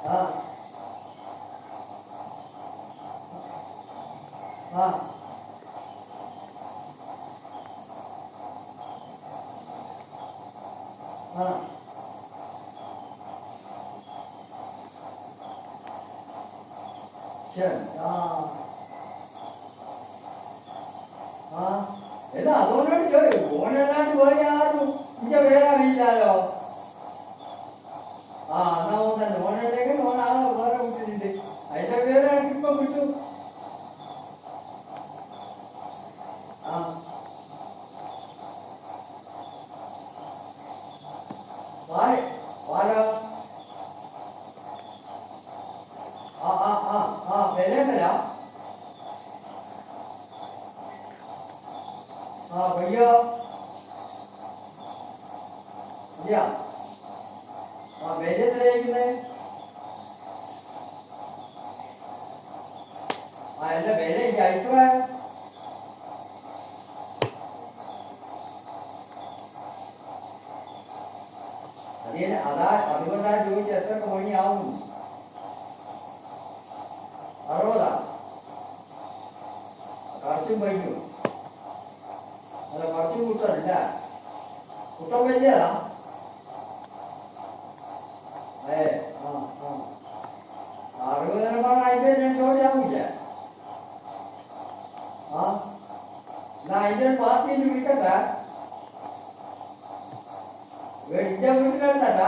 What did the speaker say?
ആ ആ ആ ശരി ആ ആ എന്നാ അതുകൊണ്ടോട് ചോദിക്കും ഫോണില്ലാണ്ട് പോയി ആരും ഇന്റെ പേരറിയില്ലാലോ. ആ എന്നാ ഓൻ തന്നെ ഓണല്ലെങ്കിൽ ഓൺ ആളെ വേറെ വിട്ടിട്ടുണ്ട്. അതിന്റെ പേരാണ് ഇപ്പൊ കിട്ടും. ആ വായ് വാലോ ആ ആ ആ ആ വിലക്കല ആ പയ്യോ ഇല്ല ആ വില എത്രയായിരിക്കുന്നത്? ആ എന്റെ വില എനിക്ക് അഭിപ്രായം അതാ അതുകൊണ്ടാ ചോദിച്ചു എത്ര കോണിയാവും? 60 കുറച്ചും വയ്ക്കും അല്ല കുറച്ചും കുട്ടല്ല കുട്ടം വലിയതാ. ഏ ആ ആ 60 അതിന്റെ 2 ജോഡിയാവൂല. ആ എന്നാ അതിന്റെ പാർട്ടി വിളിക്കട്ടെ. ഇന്റെ വീട്ടിലെടുത്തല്ല